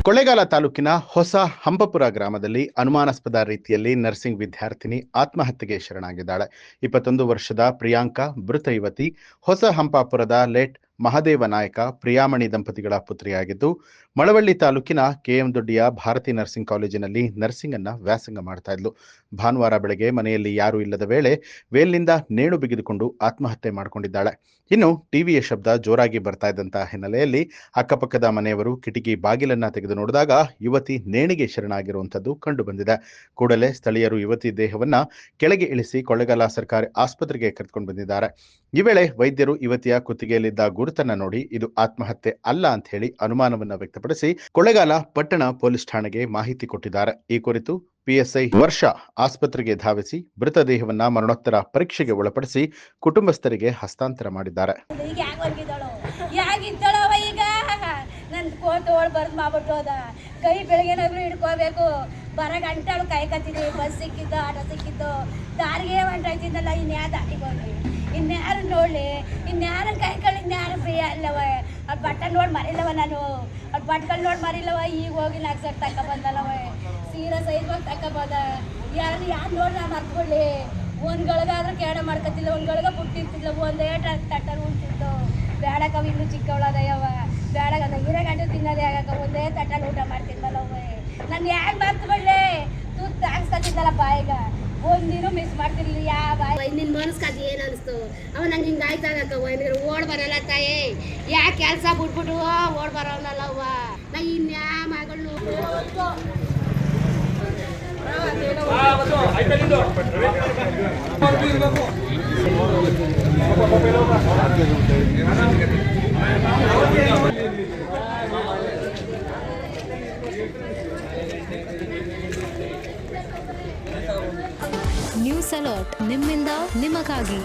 ಕೊಳ್ಳೇಗಾಲ ತಾಲೂಕಿನ ಹೊಸ ಹಂಪಪುರ ಗ್ರಾಮದಲ್ಲಿ ಅನುಮಾನಾಸ್ಪದ ರೀತಿಯಲ್ಲಿ ನರ್ಸಿಂಗ್ ವಿದ್ಯಾರ್ಥಿನಿ ಆತ್ಮಹತ್ಯೆಗೆ ಶರಣಾಗಿದ್ದಾಳೆ. 21 ವರ್ಷದ ಪ್ರಿಯಾಂಕಾ ಮೃತ ಯುವತಿ ಹೊಸ ಹಂಪಾಪುರದ ಲೇಟ್ ಮಹದೇವ ನಾಯಕ ಪ್ರಿಯಾಮಣಿ ದಂಪತಿಗಳ ಪುತ್ರಿಯಾಗಿದ್ದು, ಮಳವಳ್ಳಿ ತಾಲೂಕಿನ ಕೆಎಂ ದೊಡ್ಡಿಯ ಭಾರತಿ ನರ್ಸಿಂಗ್ ಕಾಲೇಜಿನಲ್ಲಿ ನರ್ಸಿಂಗ್ ಅನ್ನ ವ್ಯಾಸಂಗ ಮಾಡ್ತಾ ಇದ್ಲು. ಭಾನುವಾರ ಬೆಳಗ್ಗೆ ಮನೆಯಲ್ಲಿ ಯಾರೂ ಇಲ್ಲದ ವೇಳೆ ವೇಲ್ನಿಂದ ನೇಣು ಬಿಗಿದುಕೊಂಡು ಆತ್ಮಹತ್ಯೆ ಮಾಡಿಕೊಂಡಿದ್ದಾಳೆ. ಇನ್ನು ಟಿವಿಯ ಶಬ್ದ ಜೋರಾಗಿ ಬರ್ತಾ ಇದ್ದಂತಹ ಹಿನ್ನೆಲೆಯಲ್ಲಿ ಅಕ್ಕಪಕ್ಕದ ಮನೆಯವರು ಕಿಟಕಿ ಬಾಗಿಲನ್ನ ತೆಗೆದು ನೋಡಿದಾಗ ಯುವತಿ ನೇಣಿಗೆ ಶರಣಾಗಿರುವಂತದ್ದು ಕಂಡು ಬಂದಿದೆ. ಕೂಡಲೇ ಸ್ಥಳೀಯರು ಯುವತಿ ದೇಹವನ್ನ ಕೆಳಗೆ ಇಳಿಸಿ ಕೊಳ್ಳೇಗಾಲ ಸರ್ಕಾರಿ ಆಸ್ಪತ್ರೆಗೆ ಕರೆದುಕೊಂಡು ಬಂದಿದ್ದಾರೆ. ಈ ವೇಳೆ ವೈದ್ಯರು ಯುವತಿಯ ಕುತ್ತಿಗೆಯಲ್ಲಿದ್ದ ಗುರುತನ್ನ ನೋಡಿ ಇದು ಆತ್ಮಹತ್ಯೆ ಅಲ್ಲ ಅಂತ ಹೇಳಿ ಅನುಮಾನವನ್ನ ವ್ಯಕ್ತಪಡಿಸಿ ಕೊಳ್ಳೇಗಾಲ ಪಟ್ಟಣ ಪೊಲೀಸ್ ಠಾಣೆಗೆ ಮಾಹಿತಿ ಕೊಟ್ಟಿದ್ದಾರೆ. ಈ ಕುರಿತು ಪಿಎಸ್ಐ ವರ್ಷ ಆಸ್ಪತ್ರೆಗೆ ಧಾವಿಸಿ ಮೃತದೇಹವನ್ನ ಮರಣೋತ್ತರ ಪರೀಕ್ಷೆಗೆ ಒಳಪಡಿಸಿ ಕುಟುಂಬಸ್ಥರಿಗೆ ಹಸ್ತಾಂತರ ಮಾಡಿದ್ದಾರೆ. ಕೈ ಬೆಳಗ್ಗೆನಾದ್ರು ಹಿಡ್ಕೋಬೇಕು, ಬರ ಗಂಟೆ ಕೈ ಕತ್ತಿದ್ವಿ, ಬಸ್ ಸಿಕ್ಕಿದ್ದು, ಆಟೋ ಸಿಕ್ಕಿದ್ದು, ದಾರಿಗೆ ಹೊಂಟಾಯ್ತಿದ್ದಲ್ಲ, ಇನ್ಯಾರು ದಾಟಿಗೋಗಿ ಇನ್ಯಾರು ನೋಡ್ಲಿ, ಇನ್ಯಾರು ಕೈಗಳು ಇನ್ಯಾರು ಫ್ರೀ ಅಲ್ಲವ. ಅವ್ರ ಬಟ್ಟೆ ನೋಡಿ ಮರಿಲ್ಲವ, ನಾನು ಅವ್ರ ಬಟ್ಟೆಗಳು ನೋಡಿ ಮರಿಲ್ಲವ. ಈಗ ಹೋಗಿ ನಾಲ್ಕು ತಕ್ಕ ಬಂದಲ್ಲವ, ಸೀರೆ ಸೈಜ್ ಹೋಗಿ ತಕ್ಕ ಬಂದ. ಯಾರು ನೋಡಿ ನಾನು ಮರ್ತ್ಕೊಳ್ಳಿ. ಒಂದ್ಗಳಿಗಾದ್ರೂ ಕೇಡ ಮಾಡ್ಕೊತಿಲ್ಲ, ಒಂದ್ಗಳಿಗೆ ಪುಟ್ಟಿರ್ತಿದ್ಲ, ಒಂದೇ ತಟ್ಟಲ್ಲಿ ಉಂಟಿತ್ತು. ಬೇಡಕ್ಕವ ಇನ್ನೂ ಚಿಕ್ಕವಳದಯ್ಯವ, ಬೇಡ ಹಿರೇ ಗಂಟೆ ತಿನ್ನೋದೇ ಆಗಕ್ಕ, ಒಂದೇ ತಟ್ಟಲ್ಲಿ ಊಟ ಮಾಡ್ತಿದ್ದಲ್ಲವ. ನಾನು ಯಾಕೆ ಮರ್ತ್ಕೊಳ್ಳಿ, ತುತ್ತು ಹಾಕ್ಸ್ಕೊತಿದ್ದಲ್ಲ ಬಾಯಿಗ, ಒಂದಿನೂ ಮಿಸ್ ಮಾಡ್ತಿರ್ಲಿ. ಯಾವ ನಿನ್ನ ಮನಸ್ಕಾದ ಏನು ಅನಿಸ್ತು ಅವ ನಂಗೆ ಹಿಂಗೆ ಆಯ್ತಾಗಕ್ಕ. ಓಡ್ ಬರಲ್ಲ ತಾಯಿ, ಯಾಕೆ ಕೆಲಸ ಬಿಟ್ಬಿಟ್ಟು ಓಡ್ ಬರೋನಲ್ಲವ್ವ. ನಾ ಇನ್ಯಾ ಮಗಳು ನ್ಯೂಸ್ ಅಲರ್ಟ್, ನಿಮ್ಮಿಂದ ನಿಮಗಾಗಿ.